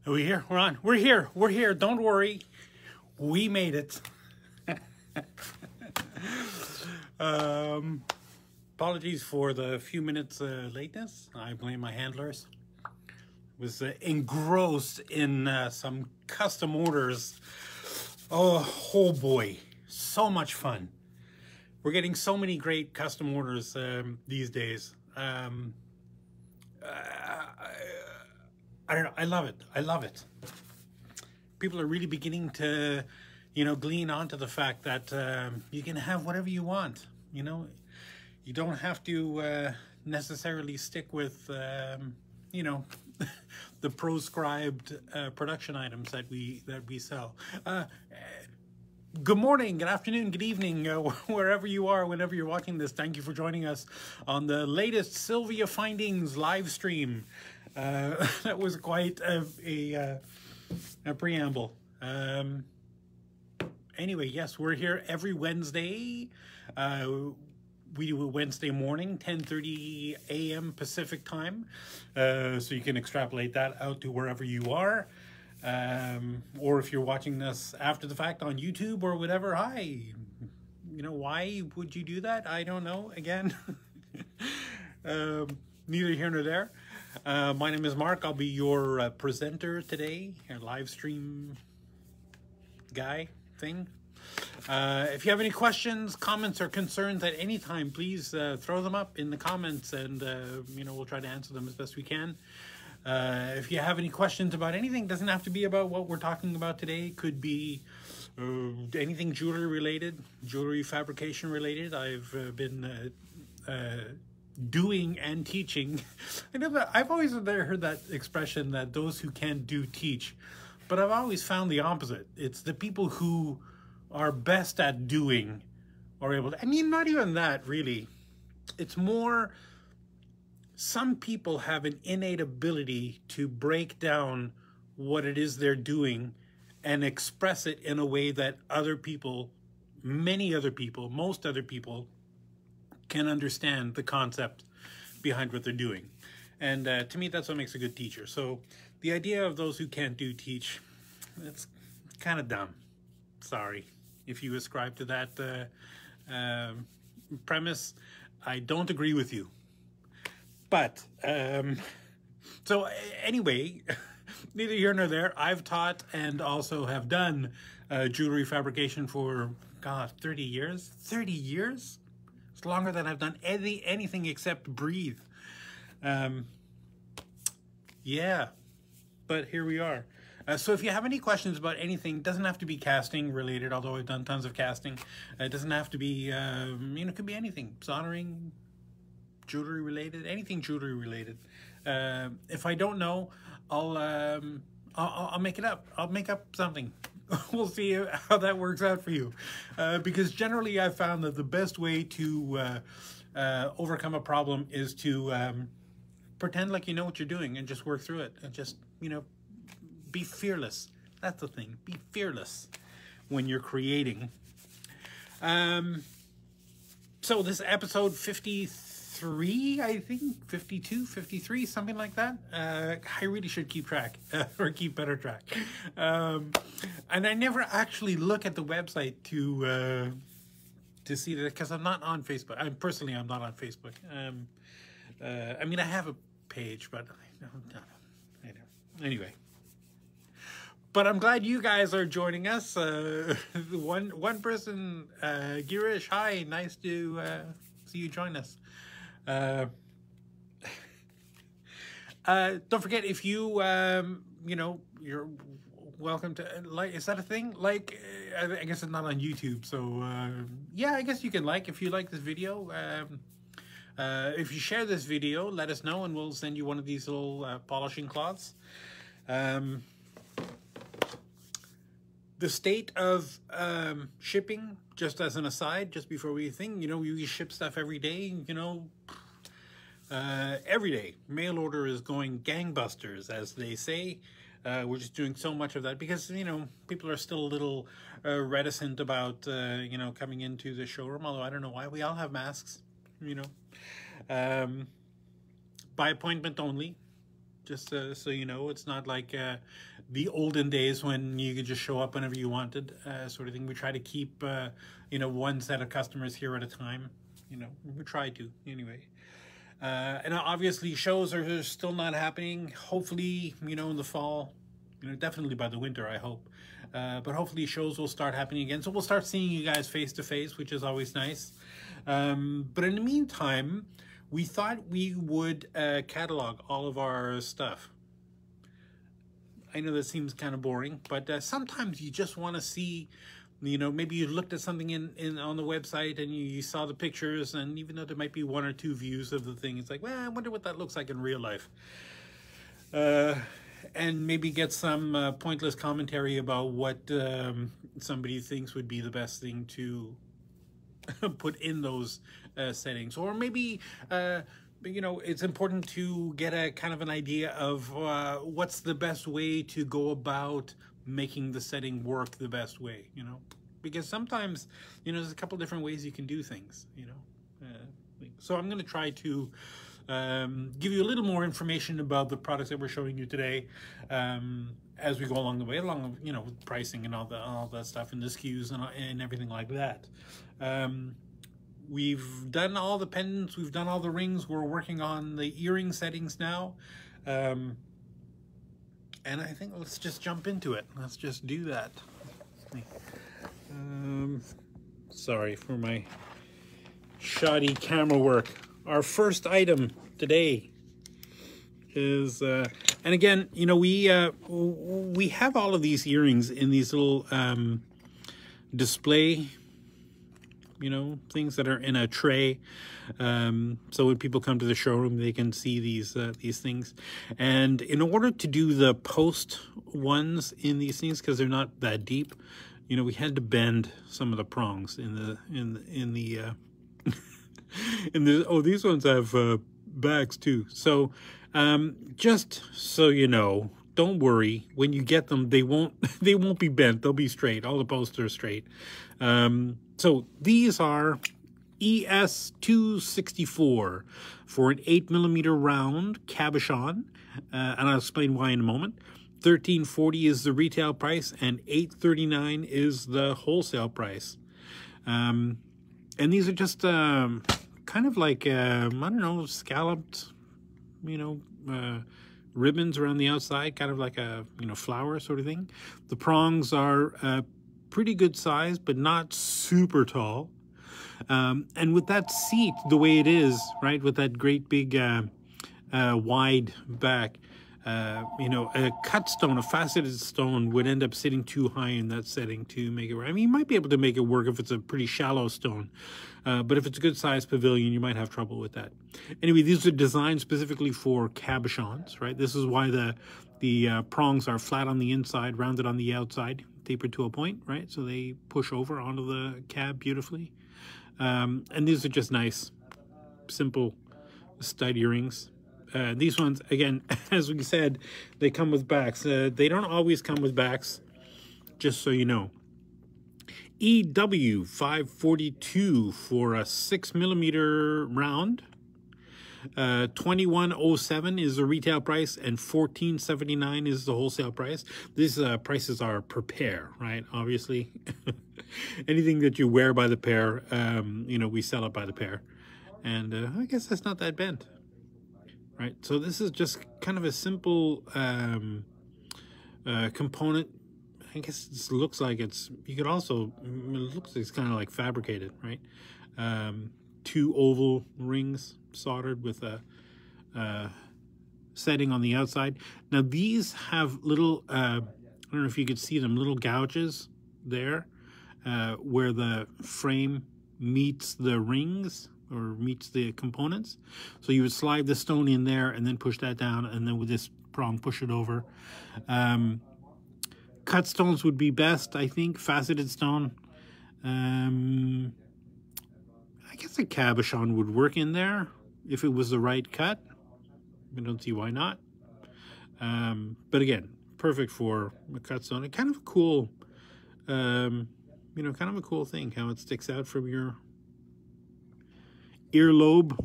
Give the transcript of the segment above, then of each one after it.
Are we here? We're on. We're here. We're here. Don't worry. We made it. Apologies for the few minutes lateness. I blame my handlers. Was engrossed in some custom orders. Oh boy. So much fun. We're getting so many great custom orders these days. I don't know. I love it. I love it. People are really beginning to, glean onto the fact that you can have whatever you want. You don't have to necessarily stick with, the proscribed production items that we sell. Good morning, good afternoon, good evening, wherever you are, whenever you're watching this. Thank you for joining us on the latest SilviaFindings live stream. That was quite a preamble. Anyway, yes, we're here every Wednesday. We do a Wednesday morning, 10:30 a.m. Pacific time. So you can extrapolate that out to wherever you are. Or if you're watching this after the fact on YouTube or whatever, hi. Why would you do that? I don't know. Again, neither here nor there. My name is Mark. I'll be your presenter today, your live stream guy thing. If you have any questions, comments, or concerns at any time, please throw them up in the comments, and we'll try to answer them as best we can. If you have any questions about anything, doesn't have to be about what we're talking about today. Could be anything jewelry related, jewelry fabrication related. I've been doing and teaching. I know that I've always heard that expression that those who can't do teach, but I've always found the opposite. It's the people who are best at doing are able to. I mean, not even that really. It's more, some people have an innate ability to break down what it is they're doing and express it in a way that other people, many other people, most other people can understand the concept behind what they're doing. And to me, that's what makes a good teacher. So the idea of those who can't do teach, that's kind of dumb. Sorry if you ascribe to that premise. I don't agree with you. But, so anyway, neither here nor there. I've taught and also have done jewelry fabrication for, God, 30 years? 30 years? It's longer than I've done anything except breathe. Yeah, but here we are. So if you have any questions about anything, it doesn't have to be casting related, although I've done tons of casting. It doesn't have to be, it could be anything. Soldering, jewelry related, anything jewelry related. If I don't know, I'll make it up. I'll make up something. We'll see how that works out for you. Because generally I've found that the best way to overcome a problem is to pretend like you know what you're doing and just work through it. And just, be fearless. That's the thing. Be fearless when you're creating. So this episode 53, I think, 52, 53, something like that. I really should keep track, or keep better track. And I never actually look at the website to see that, because I'm not on Facebook. I'm not on Facebook. I mean, I have a page, but I don't. Anyway. But I'm glad you guys are joining us. One person, Girish, hi, nice to see you join us. Don't forget, if you, you're welcome to like. Is that a thing? Like, I guess it's not on YouTube, so yeah, I guess you can like if you like this video. If you share this video, let us know, and we'll send you one of these little polishing cloths. The state of shipping, just as an aside, just before we think, we ship stuff every day, every day. Mail order is going gangbusters, as they say. We're just doing so much of that because, people are still a little reticent about, coming into the showroom, although I don't know why. We all have masks, by appointment only. Just so you know, it's not like the olden days when you could just show up whenever you wanted, sort of thing. We try to keep, you know, one set of customers here at a time. You know, we try to anyway. And obviously shows are still not happening. Hopefully, you know, in the fall, you know, definitely by the winter, I hope. But hopefully shows will start happening again. So we'll start seeing you guys face to face, which is always nice. But in the meantime, we thought we would catalog all of our stuff. I know that seems kind of boring, but sometimes you just want to see, you know, maybe you looked at something on the website and you saw the pictures, and even though there might be one or two views of the thing, it's like, well, I wonder what that looks like in real life. And maybe get some pointless commentary about what somebody thinks would be the best thing to put in those settings. Or maybe, you know, it's important to get a kind of an idea of what's the best way to go about making the setting work the best way, you know, because sometimes, you know, there's a couple different ways you can do things, you know. So I'm going to try to give you a little more information about the products that we're showing you today as we go along the way, along, you know, with pricing and all that stuff, and the SKUs and everything like that. We've done all the pendants, we've done all the rings, we're working on the earring settings now. And I think let's just jump into it. Let's just do that. Sorry for my shoddy camera work. Our first item today is, and again, you know, we have all of these earrings in these little display, you know, things that are in a tray. So when people come to the showroom, they can see these things. And in order to do the post ones in these things, because they're not that deep, you know, we had to bend some of the prongs in the oh, these ones have bags too. So just so you know, don't worry, when you get them, they won't be bent, they'll be straight. All the posts are straight. So these are ES264 for an 8mm round cabochon, and I'll explain why in a moment. $13.40 is the retail price, and $8.39 is the wholesale price. And these are just kind of like I don't know, scalloped, you know, ribbons around the outside, kind of like a, you know, flower sort of thing. The prongs are pretty good size, but not super tall. And with that seat the way it is, right, with that great big wide back, you know, a cut stone, a faceted stone would end up sitting too high in that setting to make it work. I mean, you might be able to make it work if it's a pretty shallow stone, but if it's a good sized pavilion, you might have trouble with that. Anyway, these are designed specifically for cabochons, right? This is why the prongs are flat on the inside, rounded on the outside, tapered to a point, right? So they push over onto the cab beautifully. And these are just nice, simple stud earrings. These ones, again, as we said, they come with backs. They don't always come with backs, just so you know. EW542 for a 6mm round. 2107 is the retail price, and $14.79 is the wholesale price. These prices are per pair, right? Obviously, anything that you wear by the pair, you know, we sell it by the pair, and I guess that's not that bent, right? So this is just kind of a simple component. I guess this looks like it's. You could also. It looks like it's kind of like fabricated, right? 2 oval rings soldered with a setting on the outside. Now these have little, I don't know if you could see them, little gouges there where the frame meets the rings or meets the components. So you would slide the stone in there and then push that down, and then with this prong push it over. Cut stones would be best, I think, faceted stone. I guess a cabochon would work in there if it was the right cut. I don't see why not. But again, perfect for a cut stone. And kind of a cool, you know, kind of a cool thing, how it sticks out from your earlobe.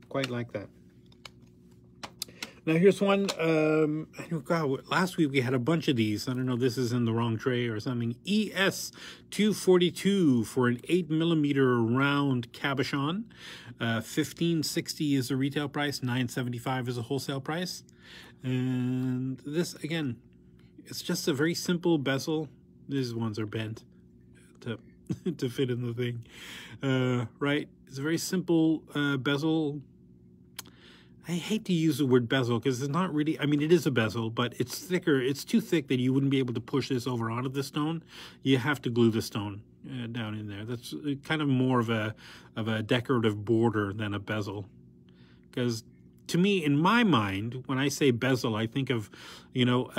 Quite like that. Now here's one. God, last week we had a bunch of these. I don't know, this is in the wrong tray or something. ES242 for an 8mm round cabochon. $15.60 is the retail price. $9.75 is a wholesale price. And this, again, it's just a very simple bezel. These ones are bent to to fit in the thing, right? It's a very simple bezel. I hate to use the word bezel because it's not really, I mean, it is a bezel, but it's thicker. It's too thick that you wouldn't be able to push this over onto the stone. You have to glue the stone down in there. That's kind of more of a decorative border than a bezel. Because to me, in my mind, when I say bezel, I think of, you know,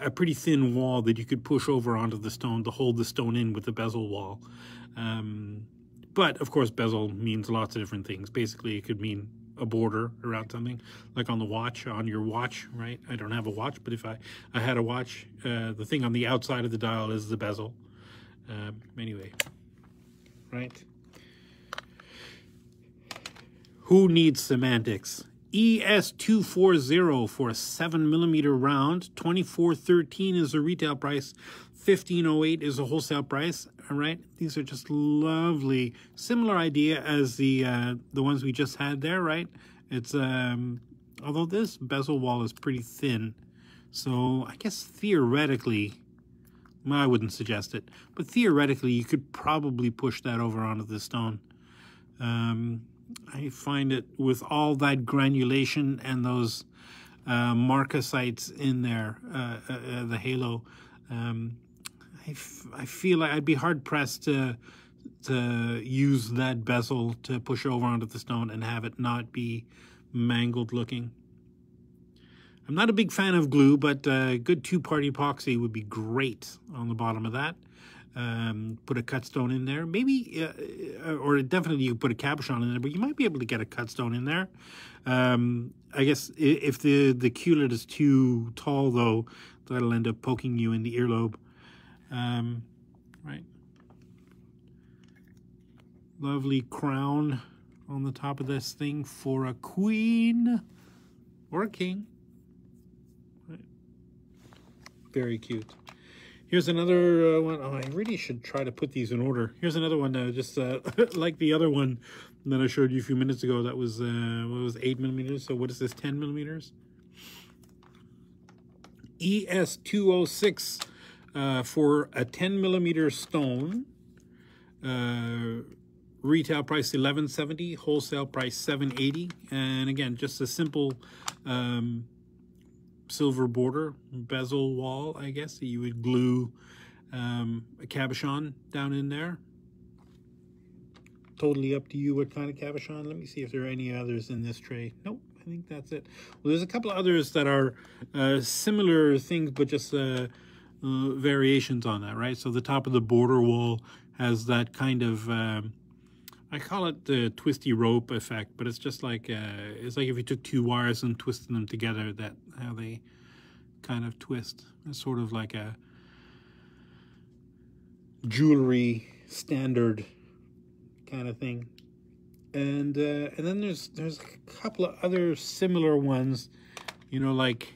a pretty thin wall that you could push over onto the stone to hold the stone in with the bezel wall. But of course, bezel means lots of different things. Basically, it could mean a border around something, like on the watch, on your watch, right? I don't have a watch, but if I had a watch, the thing on the outside of the dial is the bezel. Anyway, right? Who needs semantics? ES240 for a 7mm round. $24.13 is the retail price. $15.08 is the wholesale price. All right, these are just lovely. Similar idea as the ones we just had there, right? It's although this bezel wall is pretty thin, so I guess theoretically, well, I wouldn't suggest it, but theoretically you could probably push that over onto the stone. I find it with all that granulation and those marcasites in there, the halo. I feel like I'd be hard-pressed to use that bezel to push over onto the stone and have it not be mangled looking. I'm not a big fan of glue, but good two-part epoxy would be great on the bottom of that. Put a cut stone in there, maybe, or definitely you put a cabochon in there, but you might be able to get a cut stone in there. I guess if the culet is too tall, though, that'll end up poking you in the earlobe. Right. Lovely crown on the top of this thing for a queen or a king. Right. Very cute. Here's another one. Oh, I really should try to put these in order. Here's another one, just like the other one that I showed you a few minutes ago. That was, what was 8mm? So what is this, 10mm? ES206 for a 10mm stone. Retail price $11.70, wholesale price $7.80. And again, just a simple silver border bezel wall, I guess. You would glue a cabochon down in there. Totally up to you what kind of cabochon. Let me see if there are any others in this tray. Nope, I think that's it. Well, there's a couple of others that are similar things, but just variations on that, right? So the top of the border wall has that kind of I call it the twisty rope effect, but it's just like it's like if you took two wires and twisted them together, that how they kind of twist. It's sort of like a jewelry standard kind of thing. And then there's a couple of other similar ones, you know, like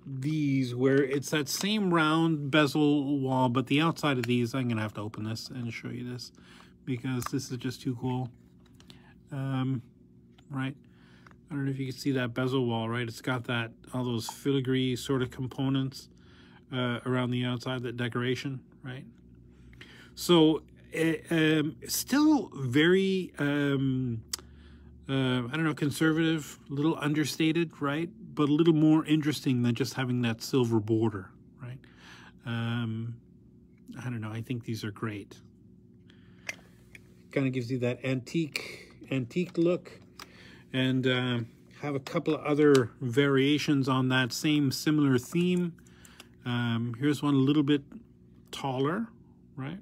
these, where it's that same round bezel wall, but the outside of these, I'm gonna have to open this and show you this, because this is just too cool. Right, I don't know if you can see that bezel wall, right? It's got that, all those filigree sort of components around the outside, that decoration, right? So still very I don't know, conservative, a little understated, right? But a little more interesting than just having that silver border, right? I don't know, I think these are great. Kind of gives you that antique look. And have a couple of other variations on that same similar theme. Here's one a little bit taller, right?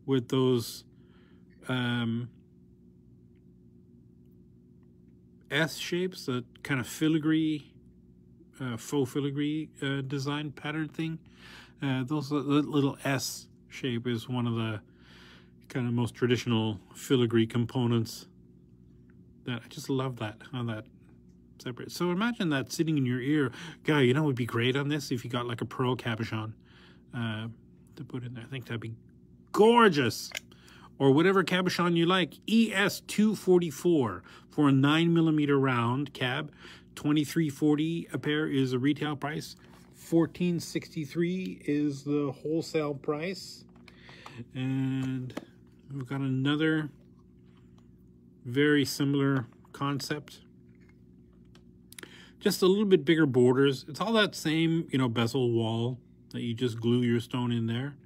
With those S shapes, a kind of filigree, faux filigree design pattern thing. Those little S shape is one of the kind of most traditional filigree components that I just love that, how that separate. So imagine that sitting in your ear. Guy, you know what would be great on this? If you got like a pearl cabochon to put in there. I think that'd be gorgeous. Or whatever cabochon you like. ES244 for a 9mm round cab. $23.40 a pair is the retail price. $14.63 is the wholesale price. And we've got another very similar concept. Just a little bit bigger borders. It's all that same, you know, bezel wall that you just glue your stone in there.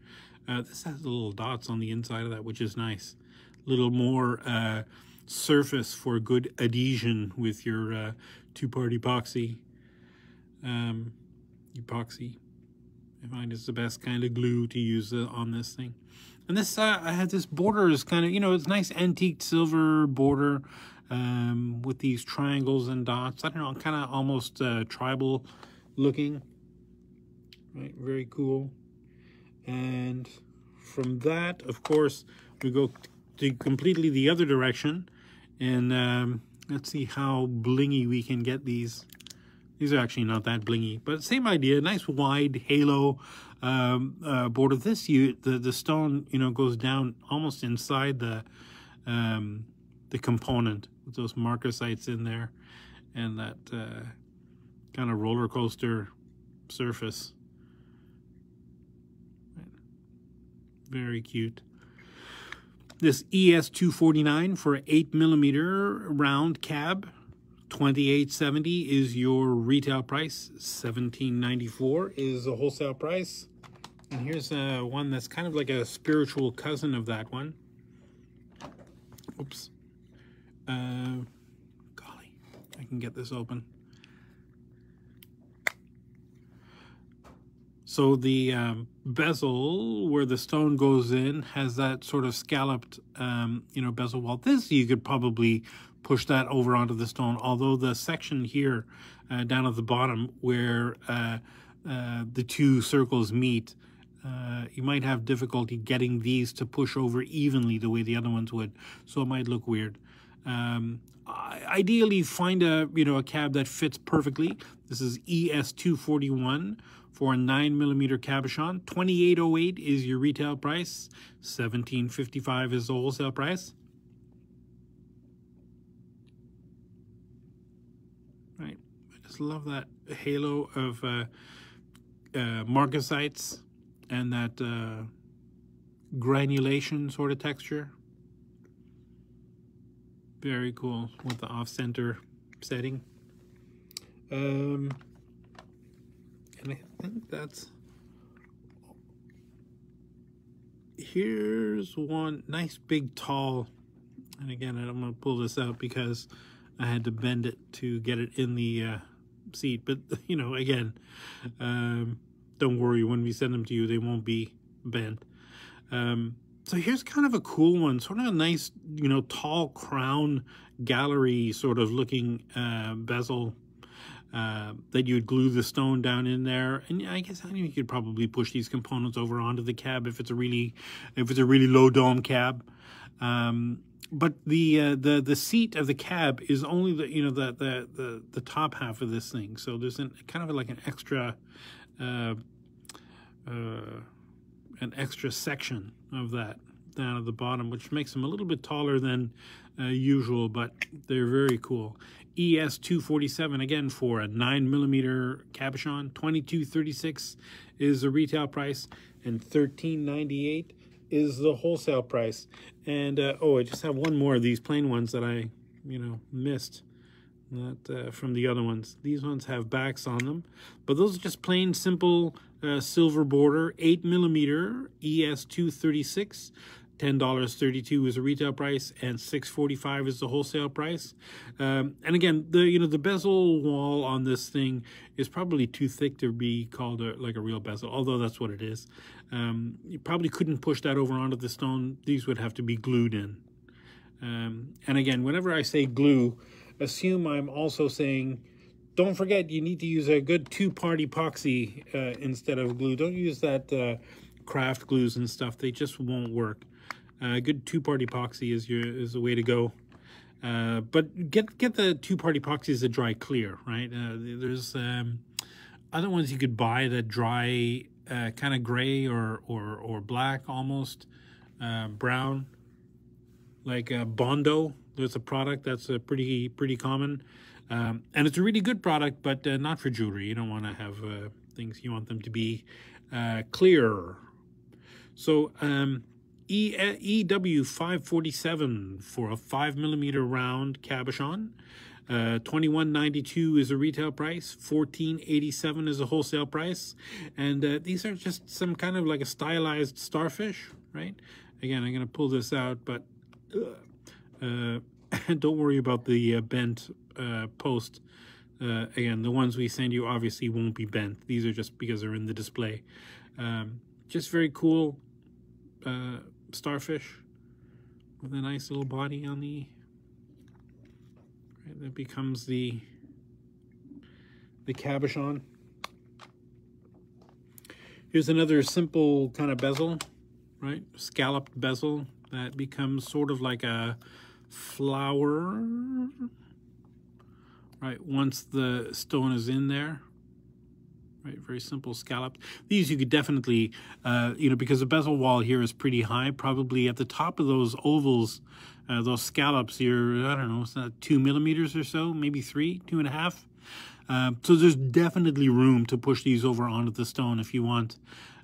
This has the little dots on the inside of that, which is nice. A little more surface for good adhesion with your two-part epoxy. Epoxy, I find it's the best kind of glue to use on this thing. And this, I had this border is kind of, you know, it's nice antique silver border with these triangles and dots. I don't know, kind of almost tribal looking. Right, very cool. And from that, of course, we go to completely the other direction. And let's see how blingy we can get these. These are actually not that blingy, but same idea. Nice wide halo border. This, the stone, you know, goes down almost inside the component with those marker sites in there, and that kind of roller coaster surface. Very cute. This ES249 for an 8mm round cab. $28.70 is your retail price. $17.94 is the wholesale price. And here's one that's kind of like a spiritual cousin of that one. Oops. Golly, I can get this open. So the bezel where the stone goes in has that sort of scalloped, you know, bezel wall. This you could probably push that over onto the stone, although the section here down at the bottom where the two circles meet, you might have difficulty getting these to push over evenly the way the other ones would, so it might look weird. Ideally, find a cab that fits perfectly. This is ES241 for a 9mm cabochon. $28.08 is your retail price. $17.55 is the wholesale price. Right, I just love that halo of marcasites and that granulation sort of texture. Very cool with the off-center setting. And I think that's... Here's one nice big tall, and again I'm going to pull this out because I had to bend it to get it in the seat, but you know, again, don't worry, when we send them to you they won't be bent. So here's kind of a cool one, sort of a nice, you know, tall crown gallery sort of looking bezel that you would glue the stone down in there. And I guess you could probably push these components over onto the cab if it's a really low dome cab. But the seat of the cab is only the top half of this thing. So there's kind of like an extra section of that down at the bottom, which makes them a little bit taller than usual, but they're very cool. ES247 again for a 9mm cabochon. $22.36 is the retail price, and $13.98 is the wholesale price. And oh, I just have one more of these plain ones that I missed. Not from the other ones. These ones have backs on them, but those are just plain simple silver border, 8mm ES236. $10.32 is the retail price, and $6.45 is the wholesale price. And again, the bezel wall on this thing is probably too thick to be called like a real bezel, although that's what it is. You probably couldn't push that over onto the stone. These would have to be glued in. And again, whenever I say glue, assume I'm also saying, don't forget, you need to use a good two-part epoxy instead of glue. Don't use that craft glues and stuff. They just won't work. Good two-part epoxy is the way to go. But get the two-part epoxies that dry clear, right? There's other ones you could buy that dry kind of gray or black almost, brown, like Bondo. There's a product that's pretty common, and it's a really good product, but not for jewelry. You don't want to have things. You want them to be clear. So EW 547 for a 5mm round cabochon. $21.92 is a retail price. $14.87 is a wholesale price. And these are just some kind of like a stylized starfish, right? Again, I'm going to pull this out, but don't worry about the bent post. Again, the ones we send you obviously won't be bent. These are just because they're in the display. Just very cool starfish with a nice little body on the... Right, that becomes the cabochon. Here's another simple kind of bezel, right? Scalloped bezel that becomes sort of like a flower, right? Once the stone is in there, right? Very simple scalloped. These you could definitely, you know, because the bezel wall here is pretty high, probably at the top of those ovals, those scallops, you're, I don't know, it's not 2 millimeters or so, maybe 3, 2.5. So there's definitely room to push these over onto the stone if you want,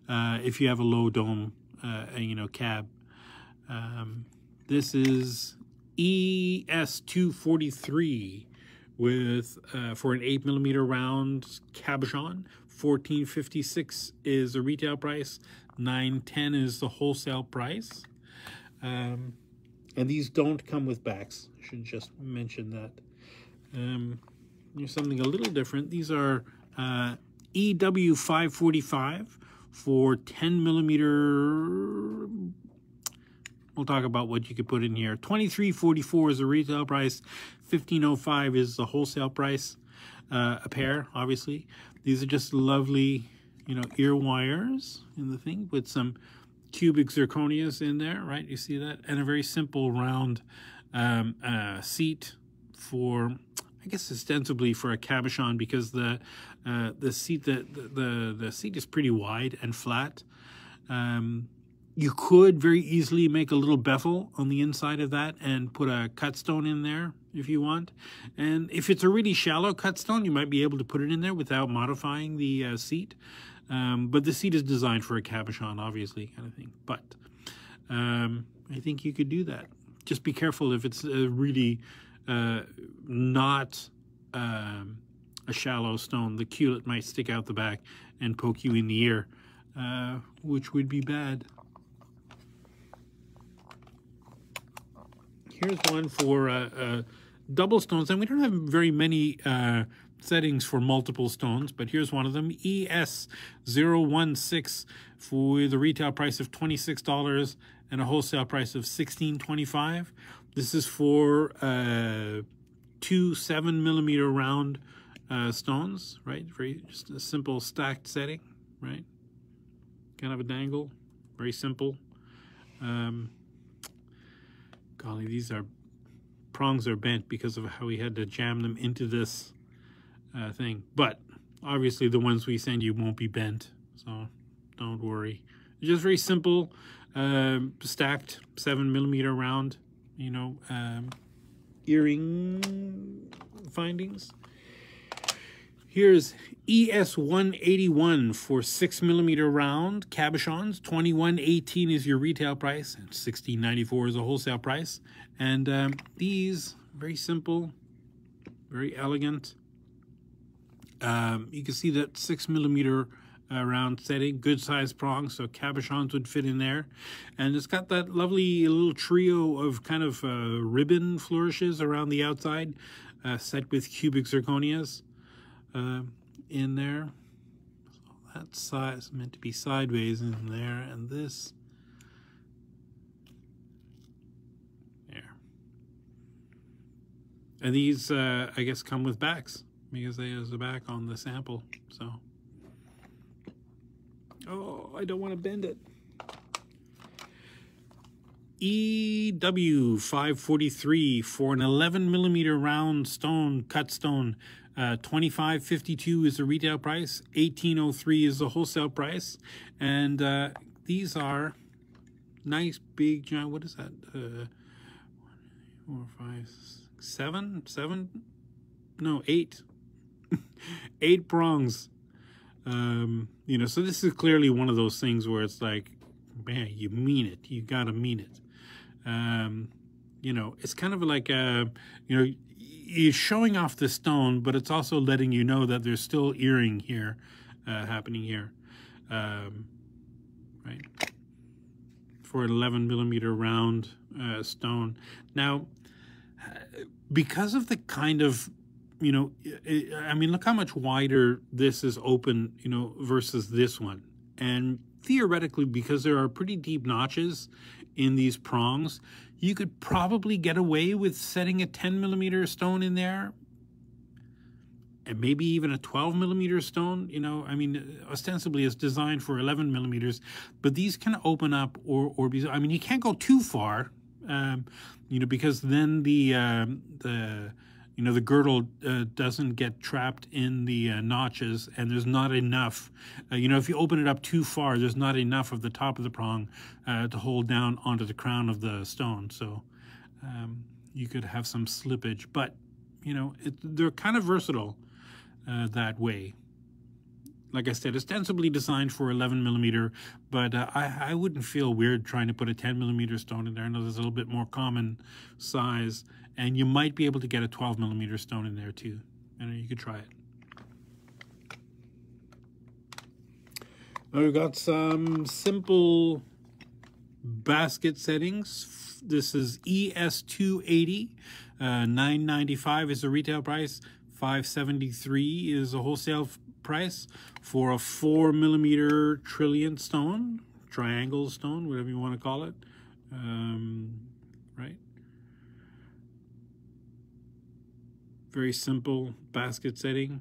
if you have a low dome, you know, cab. This is ES243 with for an 8mm round cabochon. $14.56 is the retail price. $9.10 is the wholesale price. And these don't come with backs. I should just mention that. Here's something a little different. These are EW545 for 10mm. We'll talk about what you could put in here. $23.44 is the retail price. $15.05 is the wholesale price. A pair, obviously. These are just lovely, you know, ear wires in the thing with some cubic zirconias in there, right? You see that? And a very simple round seat for, I guess, ostensibly for a cabochon, because the seat the seat is pretty wide and flat. You could very easily make a little bevel on the inside of that and put a cut stone in there if you want. And if it's a really shallow cut stone, you might be able to put it in there without modifying the seat. But the seat is designed for a cabochon, obviously, kind of thing. But I think you could do that. Just be careful if it's really not a shallow stone. The culet might stick out the back and poke you in the ear, which would be bad. Here's one for double stones, and we don't have very many settings for multiple stones, but here's one of them, ES016 for the retail price of $26 and a wholesale price of $16.25. This is for 2 7mm round stones, right? Very just a simple stacked setting, right? Kind of a dangle, very simple. Golly, these prongs are bent because of how we had to jam them into this thing. But obviously the ones we send you won't be bent, so don't worry. They're just very simple, stacked 7mm round, you know, earring findings. Here's ES181 for 6mm round cabochons. $21.18 is your retail price, and $16.94 is a wholesale price. And these, very simple, very elegant. You can see that 6mm round setting, good size prongs, so cabochons would fit in there. And it's got that lovely little trio of kind of ribbon flourishes around the outside, set with cubic zirconias in there. So that size meant to be sideways in there, and this there. And these I guess come with backs because there's a back on the sample. So oh, I don't want to bend it. EW 543 for an 11 millimeter round stone, cut stone. 25.52 is the retail price. 18.03 is the wholesale price. And these are nice big giant. What is that? 4, 5, 7? No, 8. 8 prongs. You know, so this is clearly one of those things where it's like, man, you mean it. You gotta mean it. You know, it's kind of like, you know, you're showing off the stone, but it's also letting you know that there's still earring here, happening here, right? For an 11 millimeter round stone. Now, because of the kind of, you know, I mean, look how much wider this is open, you know, versus this one. And theoretically, because there are pretty deep notches in these prongs, you could probably get away with setting a 10 millimeter stone in there, and maybe even a 12 millimeter stone. You know, I mean, ostensibly it's designed for 11 millimeters, but these can open up or be, I mean, you can't go too far, you know, because then you know, the girdle doesn't get trapped in the notches, and there's not enough. You know, if you open it up too far, there's not enough of the top of the prong to hold down onto the crown of the stone. So you could have some slippage. But, you know, they're kind of versatile that way. Like I said, ostensibly designed for 11 millimeter, but I wouldn't feel weird trying to put a 10 millimeter stone in there. I know there's a little bit more common size, and you might be able to get a 12 millimeter stone in there too. And you could try it. Now we've got some simple basket settings. This is ES280, $9.95 is the retail price. $5.73 is the wholesale price for a 4 millimeter trillion stone, triangle stone, whatever you want to call it. Right? Very simple basket setting.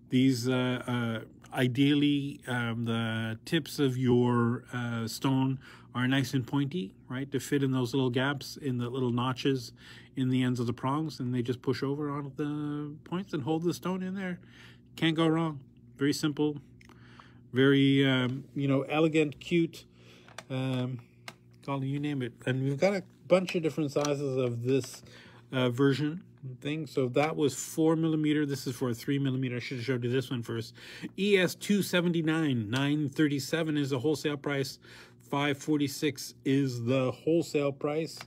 These ideally the tips of your stone are nice and pointy, right, to fit in those little gaps in the little notches in the ends of the prongs, and they just push over on the points and hold the stone in there. Can't go wrong. Very simple, very you know, elegant, cute, call it, you name it. And we've got a bunch of different sizes of this version thing. So that was 4 millimeter. This is for a 3 millimeter. I should have showed you this one first. ES279, $9.37 is the wholesale price. $5.46 is the wholesale price.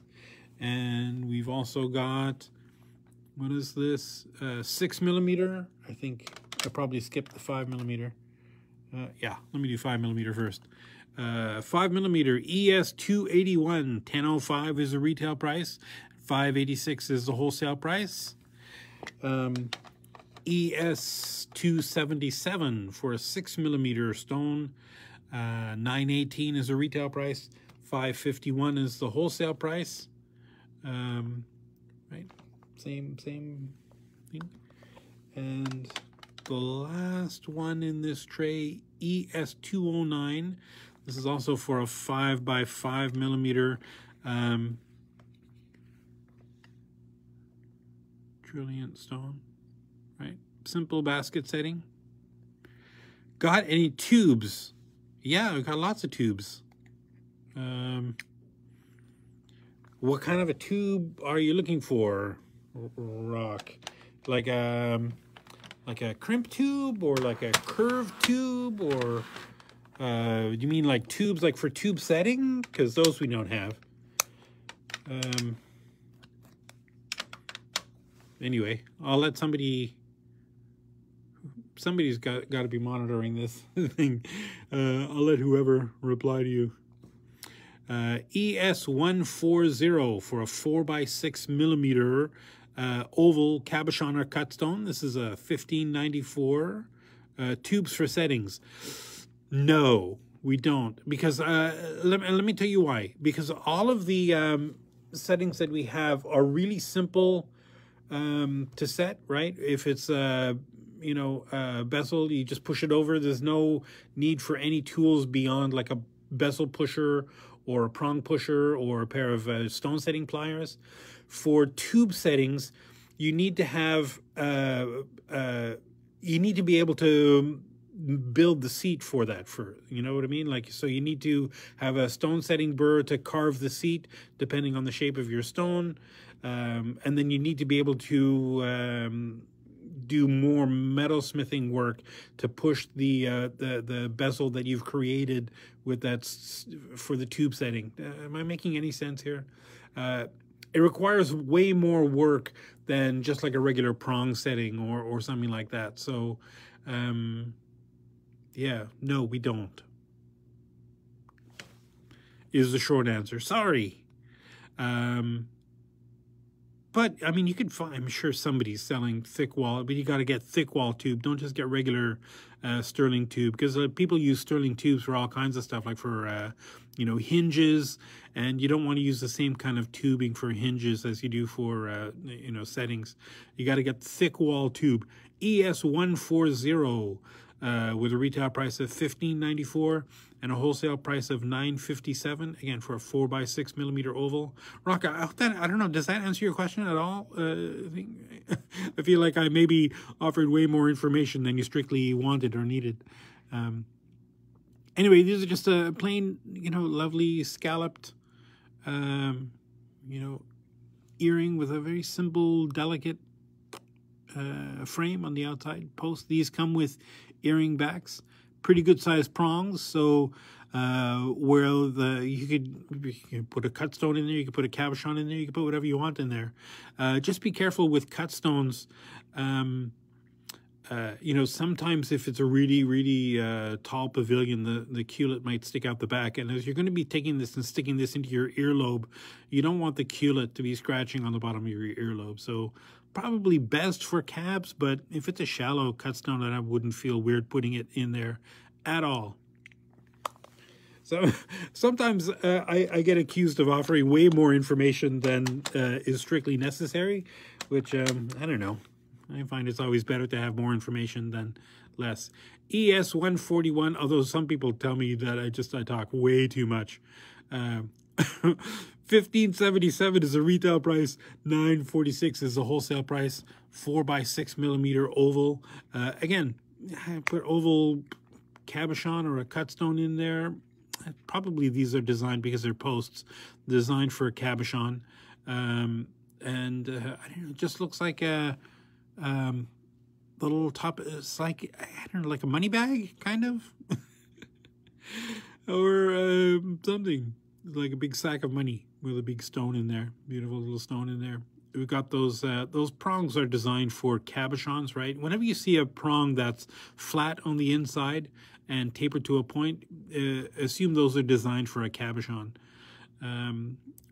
And we've also got, what is this? 6 millimeter. I think I probably skipped the 5 millimeter. Yeah, let me do 5 millimeter first. 5 millimeter ES281, $10.05 is the retail price. $5.86 is the wholesale price. ES277 for a 6 millimeter stone. $9.18 is the retail price. $5.51 is the wholesale price. Right, same thing. And the last one in this tray, ES209. This is also for a 5 by 5 millimeter trillion stone, right? Simple basket setting. Got any tubes? Yeah, we've got lots of tubes. What kind of a tube are you looking for, Rock? Like a crimp tube, or like a curved tube, or you mean like tubes like for tube setting? Because those we don't have. Anyway, I'll let somebody's got to be monitoring this thing. I'll let whoever reply to you. ES140 for a 4 by 6 millimeter oval cabochon or cut stone. This is a $15.94. Tubes for settings. No, we don't. Because let me tell you why. Because all of the settings that we have are really simple to set, right? If it's you know, bezel, you just push it over. There's no need for any tools beyond like a bezel pusher or a prong pusher or a pair of stone setting pliers. For tube settings, you need to have you need to be able to build the seat for that, you know what I mean? Like, so you need to have a stone setting burr to carve the seat depending on the shape of your stone, and then you need to be able to do more metal smithing work to push the bezel that you've created with that for the tube setting. Am I making any sense here? It requires way more work than just like a regular prong setting or something like that. So yeah, no, we don't, is the short answer. Sorry. But, I mean, you could find, I'm sure somebody's selling thick wall, but you got to get thick wall tube. Don't just get regular sterling tube, because people use sterling tubes for all kinds of stuff, like for, you know, hinges, and you don't want to use the same kind of tubing for hinges as you do for, you know, settings. You got to get thick wall tube. ES140 with a retail price of $15.94 and a wholesale price of $9.57, again, for a 4x6 millimeter oval. Rock, I don't know, does that answer your question at all? I feel like I maybe offered way more information than you strictly wanted or needed. Anyway, these are just a plain, you know, lovely scalloped, you know, earring with a very simple, delicate frame on the outside post. These come with earring backs, pretty good sized prongs, so where you could put a cut stone in there, you could put a cabochon in there, you can put whatever you want in there. Just be careful with cut stones. You know, sometimes if it's a really tall pavilion, the culet might stick out the back, and as you're going to be taking this and sticking this into your earlobe, you don't want the culet to be scratching on the bottom of your earlobe. So probably best for cabs, but if it's a shallow cut stone, then I wouldn't feel weird putting it in there at all. So sometimes I get accused of offering way more information than is strictly necessary, which I don't know. I find it's always better to have more information than less. ES141, although some people tell me that I talk way too much. $15.77 is a retail price, $9.46 is a wholesale price, 4x6 millimeter oval. Again, put oval cabochon or a cut stone in there. Probably these are designed, because they're posts, designed for a cabochon. And I don't know, it just looks like a the little top, it's like, I don't know, like a money bag, kind of. Or something, like a big sack of money with a big stone in there, beautiful little stone in there. We've got those prongs are designed for cabochons, right? Whenever you see a prong that's flat on the inside and tapered to a point, assume those are designed for a cabochon.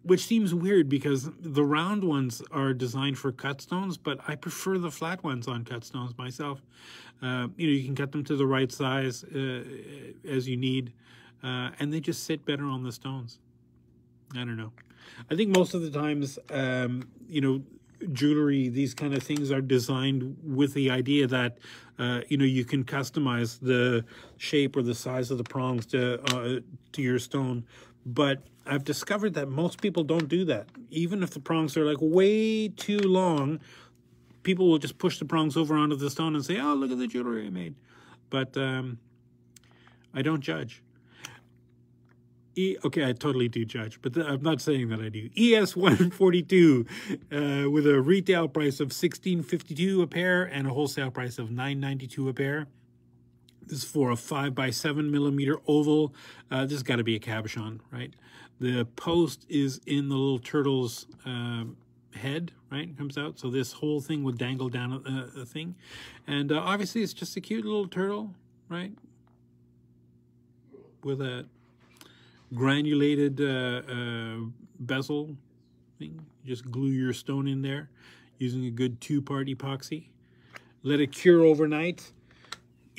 Which seems weird, because the round ones are designed for cut stones, but I prefer the flat ones on cut stones myself. You know, you can cut them to the right size as you need, and they just sit better on the stones. I don't know. I think most of the times, you know, jewelry, these kind of things are designed with the idea that, you know, you can customize the shape or the size of the prongs to your stone. But I've discovered that most people don't do that. Even if the prongs are like way too long, people will just push the prongs over onto the stone and say, oh, look at the jewelry I made. But I don't judge. Okay, I totally do judge, but I'm not saying that I do. ES142 with a retail price of $16.52 a pair and a wholesale price of $9.92 a pair. This is for a 5x7 millimeter oval. This has got to be a cabochon, right? The post is in the little turtle's head, right? It comes out, so this whole thing would dangle down a thing. And obviously it's just a cute little turtle, right? With a granulated bezel thing. Just glue your stone in there using a good 2-part epoxy. Let it cure overnight.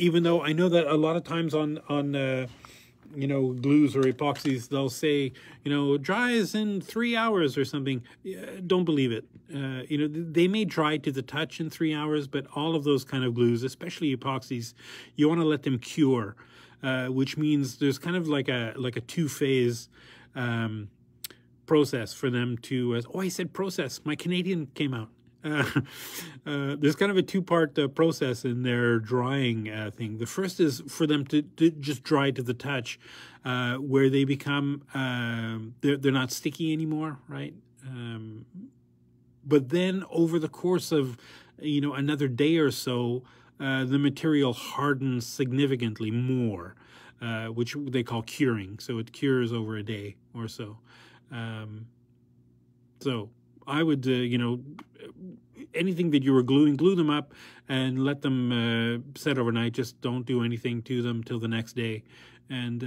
Even though I know that a lot of times on you know, glues or epoxies, they'll say, you know, dries in 3 hours or something. Don't believe it. You know, they may dry to the touch in 3 hours, but all of those kind of glues, especially epoxies, you want to let them cure, which means there's kind of like a two-phase process for them to. Oh, I said process. My Canadian came out. There's kind of a two-part process in their drying thing. The first is for them to just dry to the touch, where they become they're not sticky anymore, right? But then over the course of, you know, another day or so, the material hardens significantly more, which they call curing. So it cures over a day or so. So I would, you know, anything that you were gluing, glue them up and let them set overnight. Just don't do anything to them till the next day. And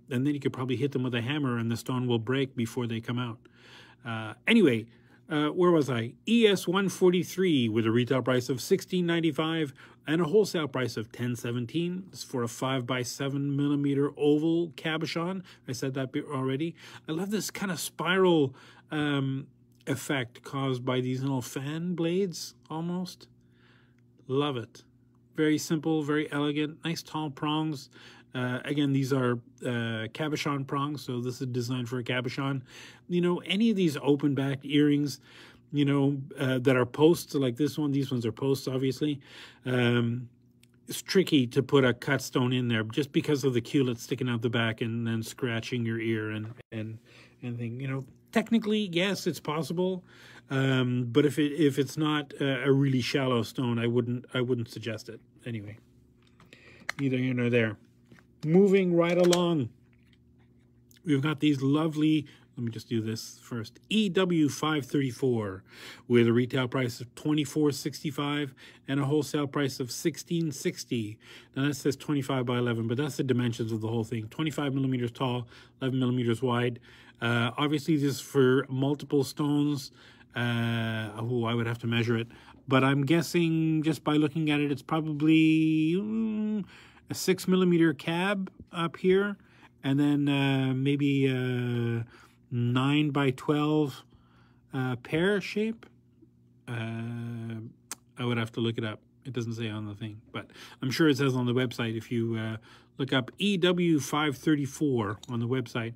then you could probably hit them with a hammer and the stone will break before they come out. Anyway, where was I? ES143 with a retail price of $16.95 and a wholesale price of $10.17. It's for a 5x7mm oval cabochon. I said that already. I love this kind of spiral effect caused by these little fan blades almost. Love it. Very simple, very elegant, nice tall prongs. Again, these are cabochon prongs, so this is designed for a cabochon. You know, any of these open-backed earrings, you know, that are posts like this one, these ones are posts, obviously. It's tricky to put a cut stone in there just because of the culet sticking out the back and then scratching your ear and thing. You know, technically, yes, it's possible, but if it's not a really shallow stone, I wouldn't suggest it. Anyway, neither here nor there. Moving right along, we've got these lovely, let me just do this first, EW534 with a retail price of $24.65 and a wholesale price of $16.60. Now that says 25 by 11, but that's the dimensions of the whole thing. 25 millimeters tall, 11 millimeters wide. Obviously this is for multiple stones. I would have to measure it, but I'm guessing just by looking at it, it's probably a 6mm cab up here, and then maybe 9 by 12 pear shape. I would have to look it up. It doesn't say on the thing, but I'm sure it says on the website. If you look up EW534 on the website,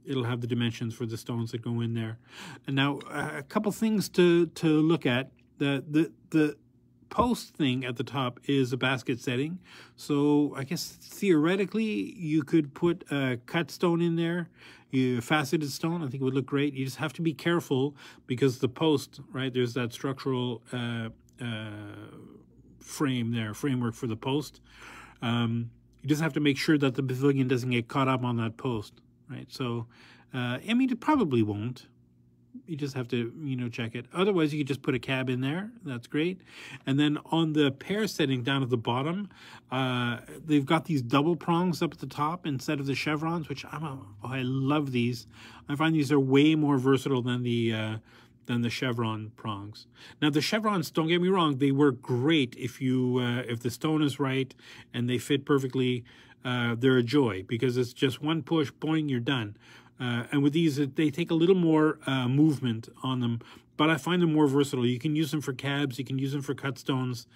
it'll have the dimensions for the stones that go in there. And now a couple things to look at. The post thing at the top is a basket setting, so I guess theoretically you could put a cut stone in there, faceted stone. I think it would look great. You just have to be careful because the post, right, there's that structural framework for the post. You just have to make sure that the pavilion doesn't get caught up on that post, right? So I mean, it probably won't. You just have to, you know, check it. Otherwise, you could just put a cab in there. That's great. And then on the pear setting down at the bottom, they've got these double prongs up at the top instead of the chevrons, which I love these. I find these are way more versatile than the chevron prongs. Now, the chevrons, don't get me wrong, they work great if the stone is right and they fit perfectly. They're a joy because it's just one push, boing, you're done. And with these, they take a little more movement on them, but I find them more versatile. You can use them for cabs, you can use them for cut stones,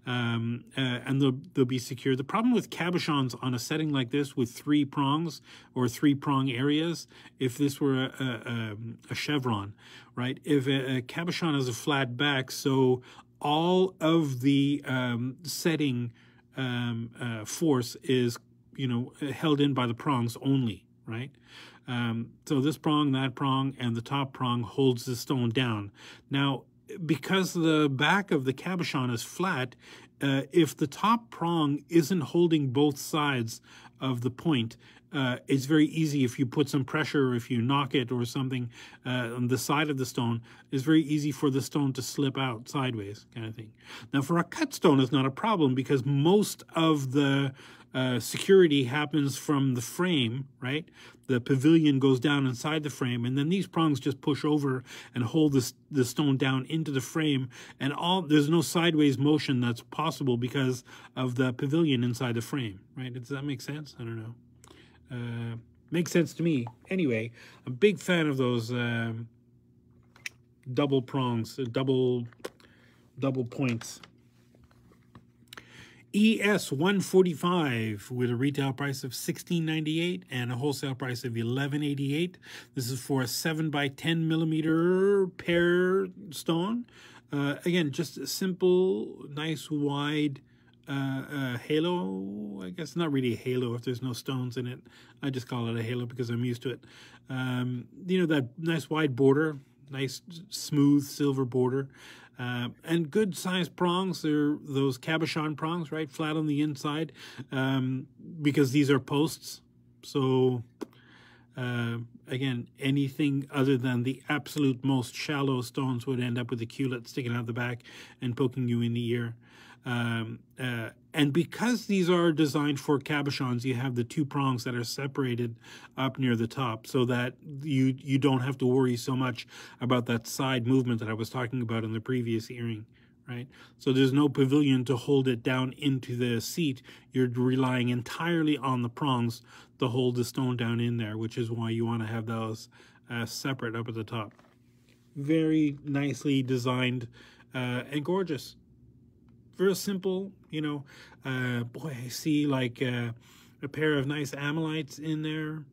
and they'll be secure. The problem with cabochons on a setting like this with 3 prongs or 3 prong areas, if this were a chevron, right? If a cabochon has a flat back, so all of the setting force is, you know, held in by the prongs only, right? So this prong, that prong, and the top prong holds the stone down. Now, because the back of the cabochon is flat, if the top prong isn't holding both sides of the point, it's very easy if you put some pressure, if you knock it or something on the side of the stone, it's very easy for the stone to slip out sideways, kind of thing. Now, for a cut stone, it's not a problem because most of the security happens from the frame, right? The pavilion goes down inside the frame, and then these prongs just push over and hold the stone down into the frame, and there's no sideways motion that's possible because of the pavilion inside the frame, right? Does that make sense? I don't know. Makes sense to me. Anyway, a big fan of those double prongs, double points. ES 145 with a retail price of $16.98 and a wholesale price of $11.88. This is for a 7x10mm pear stone. Again, just a simple, nice, wide halo. I guess not really a halo if there's no stones in it. I just call it a halo because I'm used to it. You know, that nice wide border, nice smooth silver border. And good sized prongs. They're those cabochon prongs, right? Flat on the inside, because these are posts. So, again, anything other than the absolute most shallow stones would end up with the culet sticking out the back and poking you in the ear. And because these are designed for cabochons, you have the two prongs that are separated up near the top so that you don't have to worry so much about that side movement that I was talking about in the previous earring, right? So there's no pavilion to hold it down into the seat. You're relying entirely on the prongs to hold the stone down in there, which is why you want to have those separate up at the top. Very nicely designed and gorgeous. Very simple, you know. Boy, I see like a pair of nice amylites in there.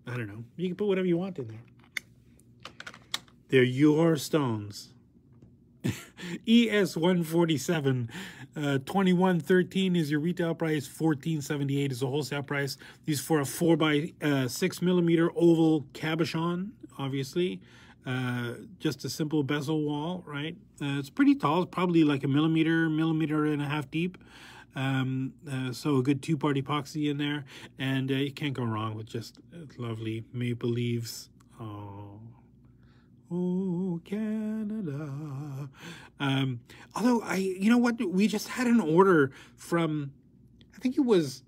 I don't know. You can put whatever you want in there. They're your stones. ES 147, 2113 is your retail price. 1478 is the wholesale price. These for a 4x6mm oval cabochon, obviously. Just a simple bezel wall, right? It's pretty tall. It's probably like a millimeter and a half deep. So a good two-part epoxy in there. And you can't go wrong with just lovely maple leaves. Oh, oh, Canada. Although, you know what? We just had an order from, I think it was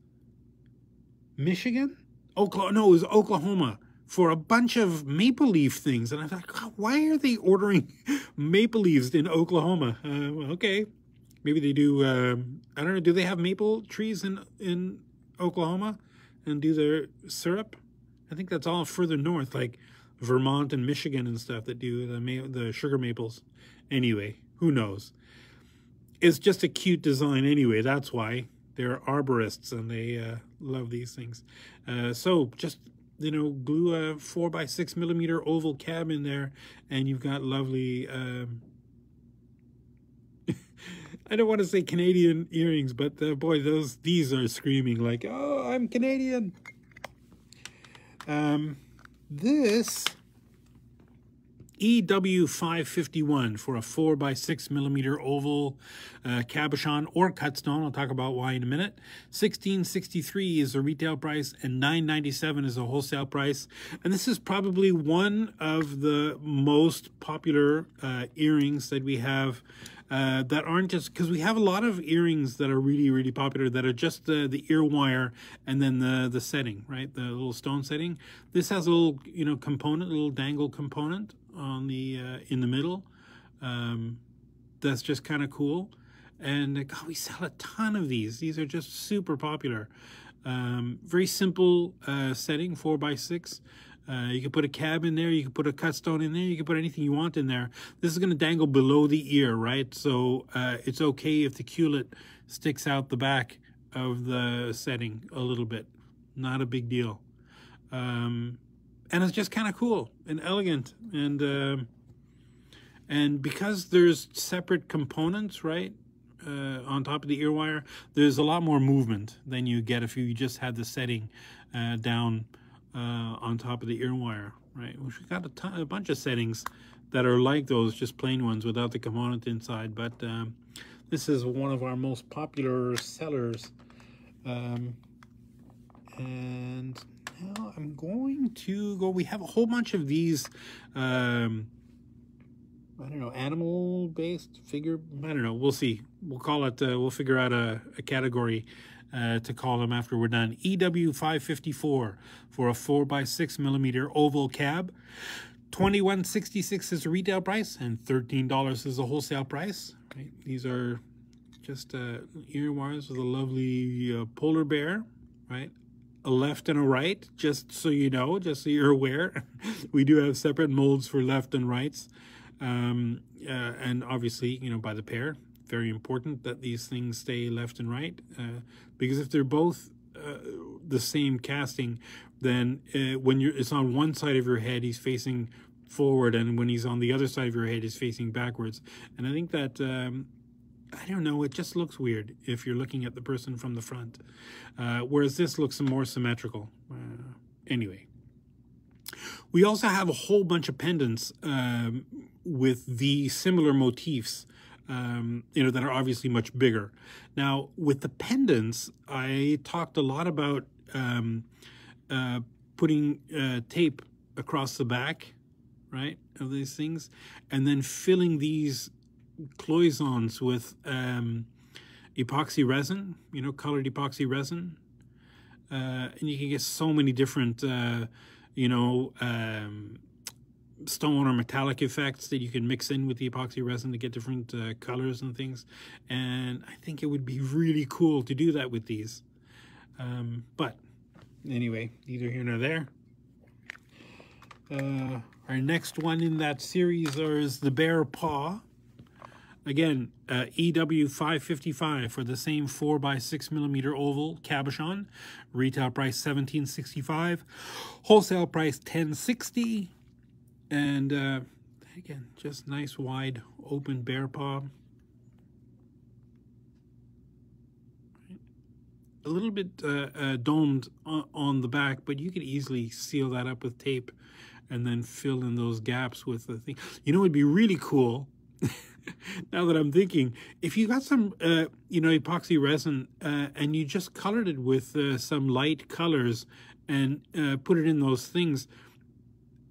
Michigan? Oklahoma. No, it was Oklahoma, for a bunch of maple leaf things. And I thought, God, why are they ordering maple leaves in Oklahoma? Okay, maybe they do, I don't know, do they have maple trees in Oklahoma and do their syrup? I think that's all further north, like Vermont and Michigan and stuff that do the sugar maples. Anyway, who knows? It's just a cute design anyway, that's why. They're arborists and they love these things. So just, you know, glue a 4x6mm oval cab in there, and you've got lovely, I don't want to say Canadian earrings, but boy, these are screaming like, oh, I'm Canadian. This EW551 for a 4x6mm oval cabochon or cut stone. I'll talk about why in a minute. $16.63 is the retail price and $9.97 is the wholesale price. And this is probably one of the most popular earrings that we have that aren't just, because we have a lot of earrings that are really, really popular that are just the ear wire and then the setting, right? The little stone setting. This has a little, you know, component, a little dangle component on the in the middle. That's just kind of cool. And God, we sell a ton of these. These are just super popular. Very simple setting, 4x6. You can put a cab in there, you can put a cut stone in there, you can put anything you want in there. This is going to dangle below the ear, right? So it's okay if the culet sticks out the back of the setting a little bit. Not a big deal. And it's just kind of cool and elegant. And because there's separate components, right, on top of the ear wire, there's a lot more movement than you get if you just had the setting down on top of the ear wire, right? Which we got a bunch of settings that are like those, just plain ones without the component inside. But this is one of our most popular sellers. And now I'm going to go, we have a whole bunch of these, I don't know, animal-based figure, I don't know, we'll see. We'll call it, we'll figure out a category to call them after we're done. EW554 for a 4x6mm oval cab. $21.66 is the retail price and $13 is the wholesale price. Right? These are just ear wires with a lovely polar bear, right, a left and a right, just so you know, just so you're aware. We do have separate molds for left and rights. And obviously, you know, by the pair. Very important that these things stay left and right, because if they're both the same casting, then when it's on one side of your head, he's facing forward, and when he's on the other side of your head, he's facing backwards. And I think that, I don't know, it just looks weird if you're looking at the person from the front, whereas this looks more symmetrical. Anyway, we also have a whole bunch of pendants with the similar motifs, you know, that are obviously much bigger. Now, with the pendants, I talked a lot about putting tape across the back, right, of these things, and then filling these cloisons with epoxy resin, you know, colored epoxy resin. And you can get so many different, you know, stone or metallic effects that you can mix in with the epoxy resin to get different colors and things. And I think it would be really cool to do that with these. But anyway, neither here nor there. Our next one in that series is the Bear Paw. Again, EW 555 for the same 4x6mm oval cabochon. Retail price $17.65. Wholesale price $10.60. And again, just nice wide open bear paw. A little bit domed on the back, but you could easily seal that up with tape and then fill in those gaps with the thing. You know, it'd be really cool. Now that I'm thinking, if you got some, you know, epoxy resin and you just colored it with some light colors and put it in those things,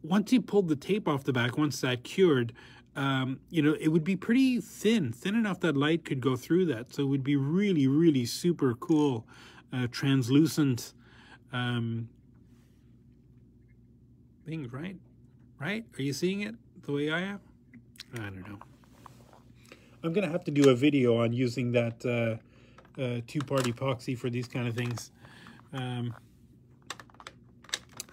once you pulled the tape off the back, once that cured, you know, it would be pretty thin enough that light could go through that. So it would be really, really super cool, translucent things, right? Right? Are you seeing it the way I am? I don't know. I'm going to have to do a video on using that two-part epoxy for these kind of things.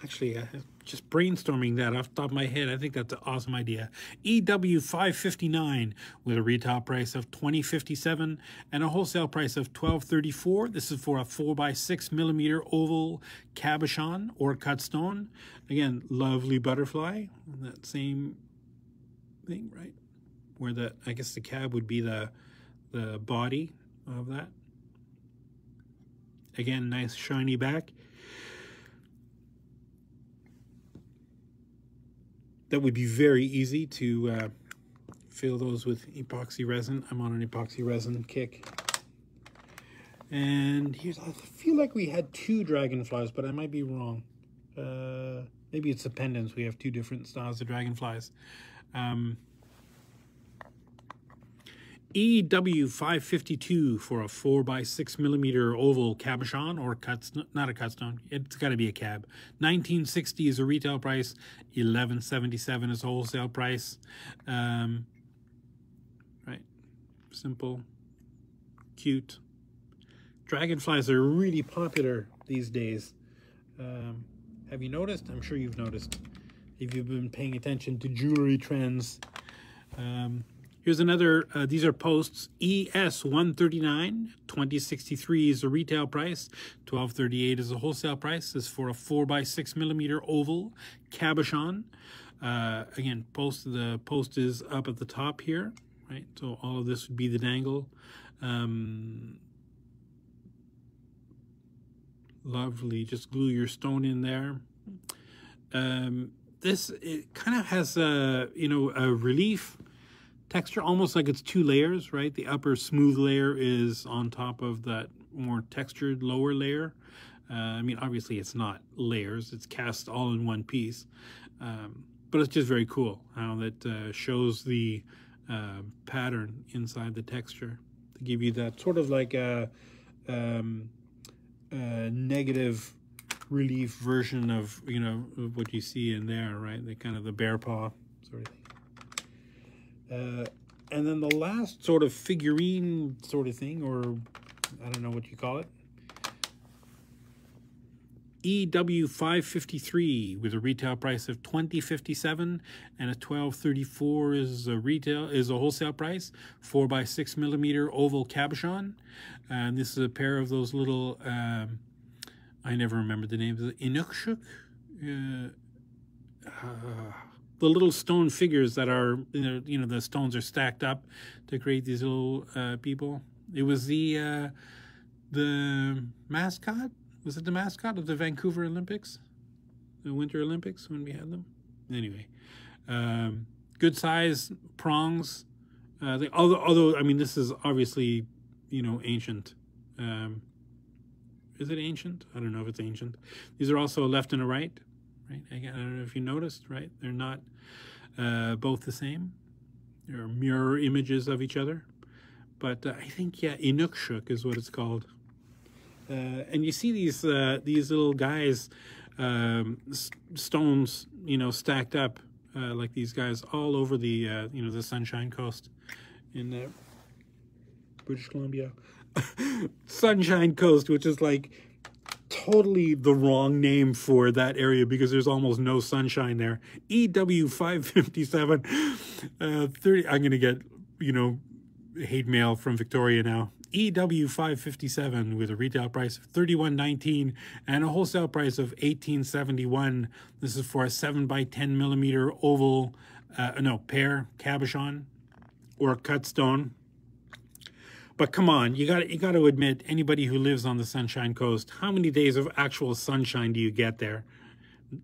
Actually, just brainstorming that off the top of my head, I think that's an awesome idea. EW 559 with a retail price of $20.57 and a wholesale price of $12.34. This is for a 4x6mm oval cabochon or cut stone. Again, lovely butterfly. That same thing, right? Where the, I guess the cab would be the body of that. Again, nice shiny back. That would be very easy to fill those with epoxy resin. I'm on an epoxy resin kick. And here's, I feel like we had two dragonflies, but I might be wrong. Maybe it's the pendants. We have two different styles of dragonflies. EW 552 for a 4x6mm oval cabochon or not a cut stone. It's got to be a cab. $19.60 is a retail price. $11.77 is a wholesale price. Right, simple, cute. Dragonflies are really popular these days. Have you noticed? I'm sure you've noticed if you've been paying attention to jewelry trends. Here's another, these are posts. ES 139, 2063 is the retail price. $12.38 is the wholesale price. This is for a 4x6mm oval cabochon. Again, the post is up at the top here, right? So all of this would be the dangle. Lovely, just glue your stone in there. This, it kind of has a, you know, a relief texture, almost like it's two layers, right? The upper smooth layer is on top of that more textured lower layer. I mean, obviously it's not layers, it's cast all in one piece. But it's just very cool how that shows the pattern inside the texture to give you that sort of like a negative relief version of, you know, of what you see in there, right? The kind of the bear paw sort of thing. And then the last sort of figurine sort of thing, or I don't know what you call it. EW553 with a retail price of $20.57 and a $12.34 is a wholesale price. 4x6 millimeter oval cabochon, and this is a pair of those little I never remember the name of the Inukshuk. The little stone figures that are, you know, the stones are stacked up to create these little people. It was the mascot. Was it the mascot of the Vancouver Olympics? The Winter Olympics when we had them? Anyway, good size prongs. Although, I mean, this is obviously, you know, ancient. Is it ancient? I don't know if it's ancient. These are also a left and a right. Right? I don't know if you noticed, right? They're not both the same. They're mirror images of each other. But I think, yeah, Inukshuk is what it's called. And you see these little guys, stones, you know, stacked up like these guys all over the, you know, the Sunshine Coast in British Columbia. Sunshine Coast, which is like totally the wrong name for that area because there's almost no sunshine there. EW557, 30. I'm gonna get, you know, hate mail from Victoria now. EW557 with a retail price of $31.19 and a wholesale price of $18.71. This is for a 7x10 millimeter oval, pear cabochon or cut stone. But come on, you got to admit, anybody who lives on the Sunshine Coast, how many days of actual sunshine do you get there?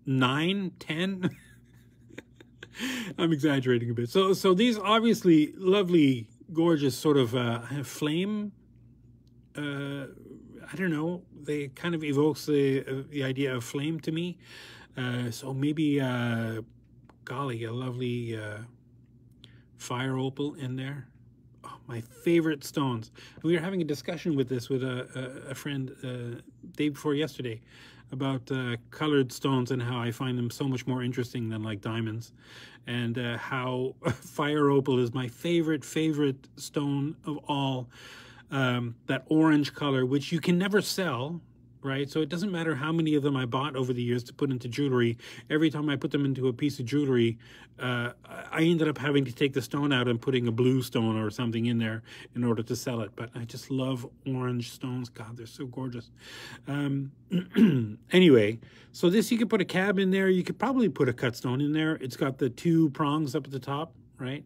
9, 10? I'm exaggerating a bit. So these obviously lovely, gorgeous sort of flame. I don't know. They kind of evokes the idea of flame to me. So maybe, golly, a lovely fire opal in there. My favorite stones. We were having a discussion with this with a friend day before yesterday about colored stones and how I find them so much more interesting than like diamonds, and how fire opal is my favorite stone of all. That orange color, which you can never sell, right? So it doesn't matter how many of them I bought over the years to put into jewelry. Every time I put them into a piece of jewelry, I ended up having to take the stone out and putting a blue stone or something in there in order to sell it. But I just love orange stones. God, they're so gorgeous. Anyway, so this, you could put a cab in there. You could probably put a cut stone in there. It's got the 2 prongs up at the top, right?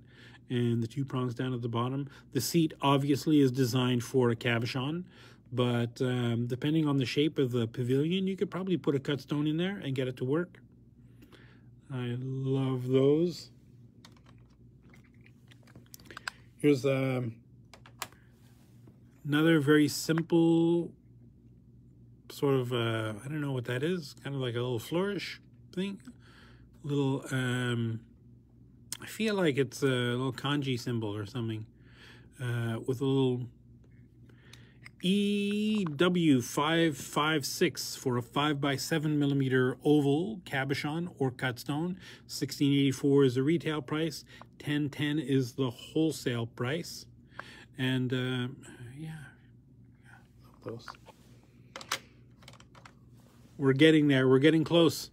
And the 2 prongs down at the bottom. The seat obviously is designed for a cabochon, but depending on the shape of the pavilion, you could probably put a cut stone in there and get it to work. I love those. Here's another very simple sort of, I don't know what that is, kind of like a little flourish thing. Little, I feel like it's a little kanji symbol or something, with a little EW556 for a 5x7 millimeter oval cabochon or cut stone. $16.84 is the retail price. $10.10 is the wholesale price. And yeah, those. We're getting there. We're getting close.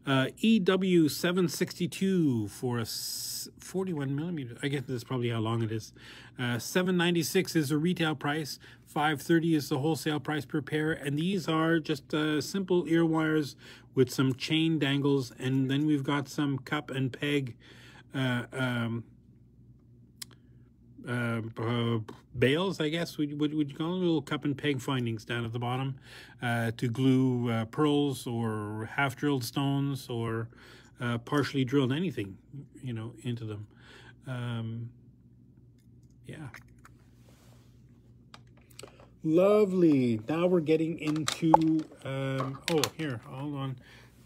EW762 for a 41 millimeter. I guess that's probably how long it is. $7.96 is the retail price. $5.30 is the wholesale price per pair. And these are just simple ear wires with some chain dangles. And then we've got some cup and peg bales, I guess, would you call them, little cup and peg findings down at the bottom to glue pearls or half-drilled stones or partially drilled anything, you know, into them. Yeah. Lovely. Now we're getting into, oh, here, hold on.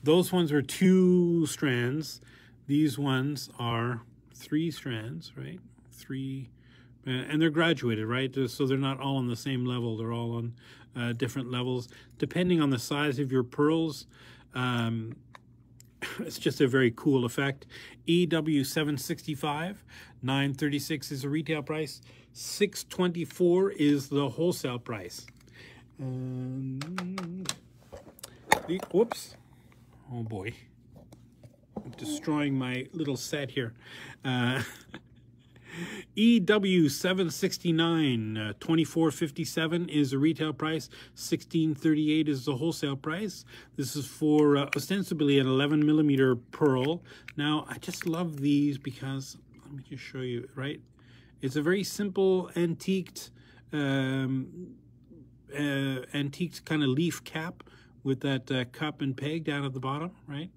Those ones are 2 strands. These ones are 3 strands, right? 3. And they're graduated, right? So they're not all on the same level. They're all on different levels. Depending on the size of your pearls, it's just a very cool effect. EW765, $9.36 is the retail price. $6.24 is the wholesale price. Whoops. Oh boy. I'm destroying my little set here. EW769, 24.57 is the retail price. 16.38 is the wholesale price. This is for ostensibly an 11 millimeter pearl. Now, I just love these because, let me just show you, right? It's a very simple antiqued kind of leaf cap with that cup and peg down at the bottom, right?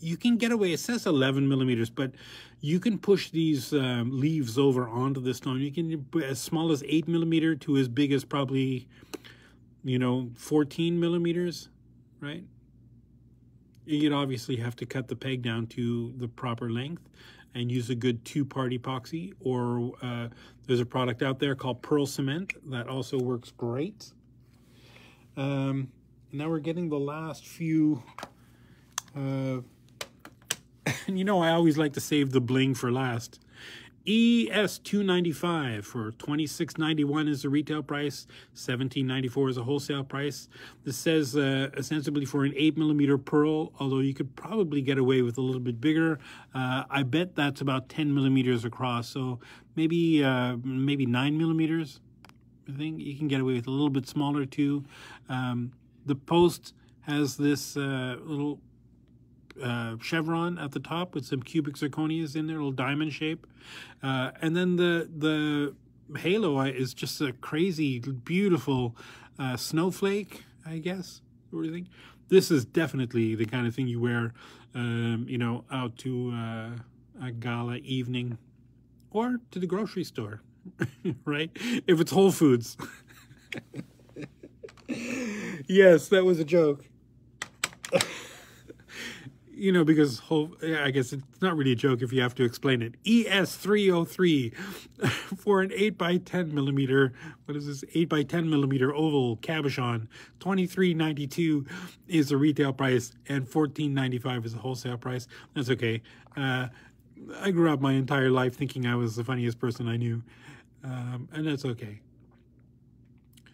You can get away, it says 11 millimeters, but you can push these leaves over onto the stone. You can as small as 8 millimeter to as big as probably, 14 millimeters, right? You'd obviously have to cut the peg down to the proper length and use a good 2-part epoxy, or there's a product out there called Pearl Cement that also works great. Now we're getting the last few. I always like to save the bling for last. ES295 for $26.91 is the retail price. $17.94 is a wholesale price. This says ostensibly for an 8 millimeter pearl, although you could probably get away with a little bit bigger. I bet that's about 10 millimeters across, so maybe 9 millimeters. I think you can get away with a little bit smaller too. The post has this little chevron at the top with some cubic zirconias in there, a little diamond shape, and then the halo is just a crazy beautiful snowflake, I guess. What do you think? This is definitely the kind of thing you wear out to a gala evening or to the grocery store. Right, if it's Whole Foods. Yes, that was a joke. Because I guess it's not really a joke if you have to explain it. ES303 for an 8x10 millimeter, what is this, 8x10 millimeter oval cabochon, $23.92 is the retail price, and $14.95 is the wholesale price. That's okay. I grew up my entire life thinking I was the funniest person I knew, and that's okay.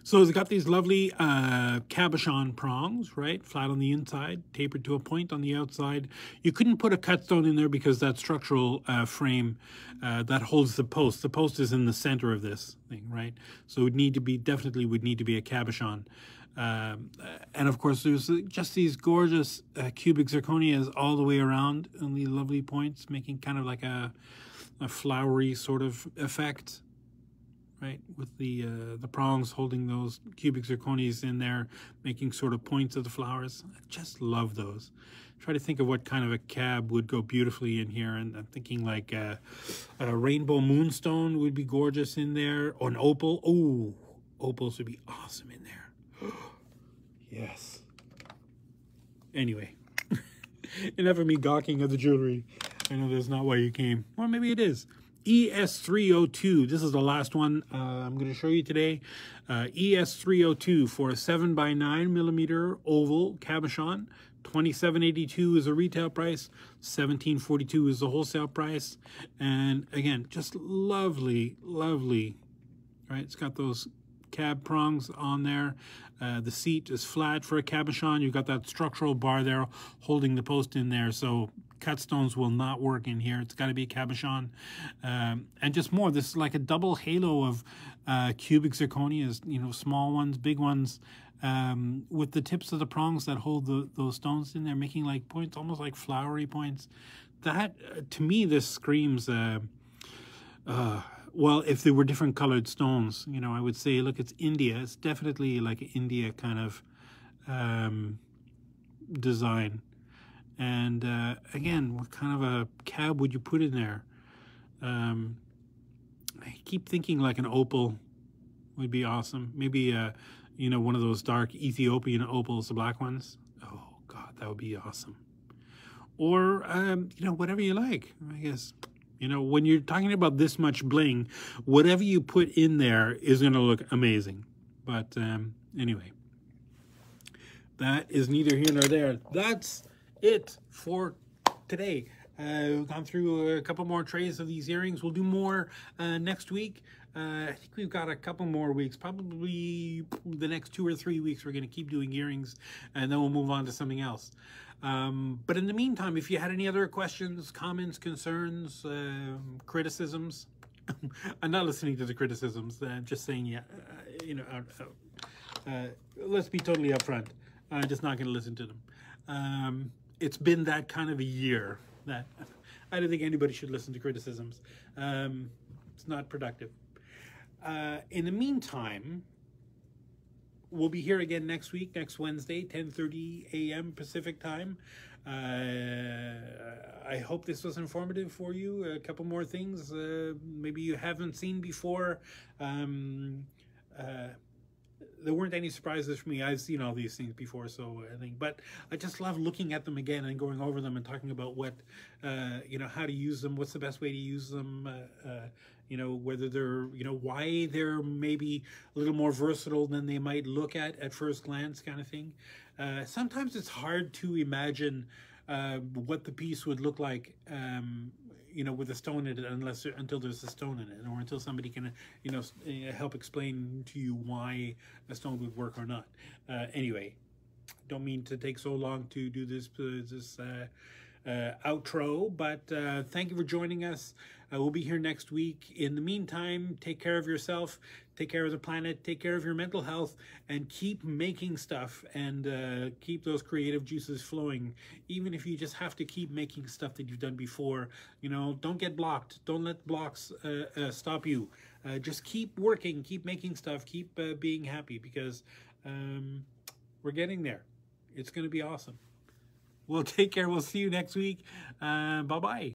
So it's got these lovely cabochon prongs, right? Flat on the inside, tapered to a point on the outside. You couldn't put a cut stone in there because that structural frame that holds the post. The post is in the center of this thing, right? So it would need to be, definitely would need to be a cabochon. And of course, there's just these gorgeous cubic zirconias all the way around on the lovely points, making kind of like a flowery sort of effect. Right, with the prongs holding those cubic zirconias in there, making sort of points of the flowers. I just love those. Try to think of what kind of a cab would go beautifully in here, and I'm thinking like a rainbow moonstone would be gorgeous in there, or an opal. Oh, opals would be awesome in there. Yes. Anyway, enough of me gawking at the jewelry. I know that's not why you came. Or maybe it is. ES302, this is the last one I'm going to show you today. ES302 for a 7x9 millimeter oval cabochon. $27.82 is the retail price. $17.42 is the wholesale price. And again, just lovely, lovely. Right, it's got those cab prongs on there. The seat is flat for a cabochon. You've got that structural bar there holding the post in there. So cut stones will not work in here. It's got to be a cabochon. And just more, this is like a double halo of cubic zirconias, small ones, big ones, with the tips of the prongs that hold those stones in there, making like points, almost like flowery points. That, to me, this screams, well, if there were different colored stones, I would say, look, it's India. It's definitely like an India kind of design. And again, what kind of a cab would you put in there? I keep thinking like an opal would be awesome. Maybe, one of those dark Ethiopian opals, the black ones. Oh, God, that would be awesome. Or, whatever you like, I guess. When you're talking about this much bling, whatever you put in there is going to look amazing. But anyway, that is neither here nor there. That's it for today. We've gone through a couple more trays of these earrings. We'll do more next week. I think we've got a couple more weeks, probably the next 2 or 3 weeks. We're going to keep doing earrings, and then we'll move on to something else. But in the meantime, if you had any other questions, comments, concerns, criticisms, I'm not listening to the criticisms. I'm just saying, yeah, you know, let's be totally upfront. I'm just not going to listen to them. It's been that kind of a year that I don't think anybody should listen to criticisms. It's not productive. In the meantime, we'll be here again next week, next Wednesday, 10:30 a.m. Pacific time. I hope this was informative for you. A couple more things maybe you haven't seen before. There weren't any surprises for me. I've seen all these things before, so I think, but I just love looking at them again and going over them and talking about what, you know, how to use them, what's the best way to use them, you know, whether they're, you know, why they're maybe a little more versatile than they might look at first glance, kind of thing. Sometimes it's hard to imagine what the piece would look like, you know, with a stone in it, until there's a stone in it, or until somebody can, you know, help explain to you why a stone would work or not. Anyway, don't mean to take so long to do this outro, but thank you for joining us. We'll be here next week. In the meantime, take care of yourself, take care of the planet, take care of your mental health, and keep making stuff, and keep those creative juices flowing. Even if you just have to keep making stuff that you've done before, you know, don't get blocked. Don't let blocks stop you. Just keep working, keep making stuff, keep being happy, because we're getting there. It's going to be awesome. Well, take care. We'll see you next week. Bye-bye.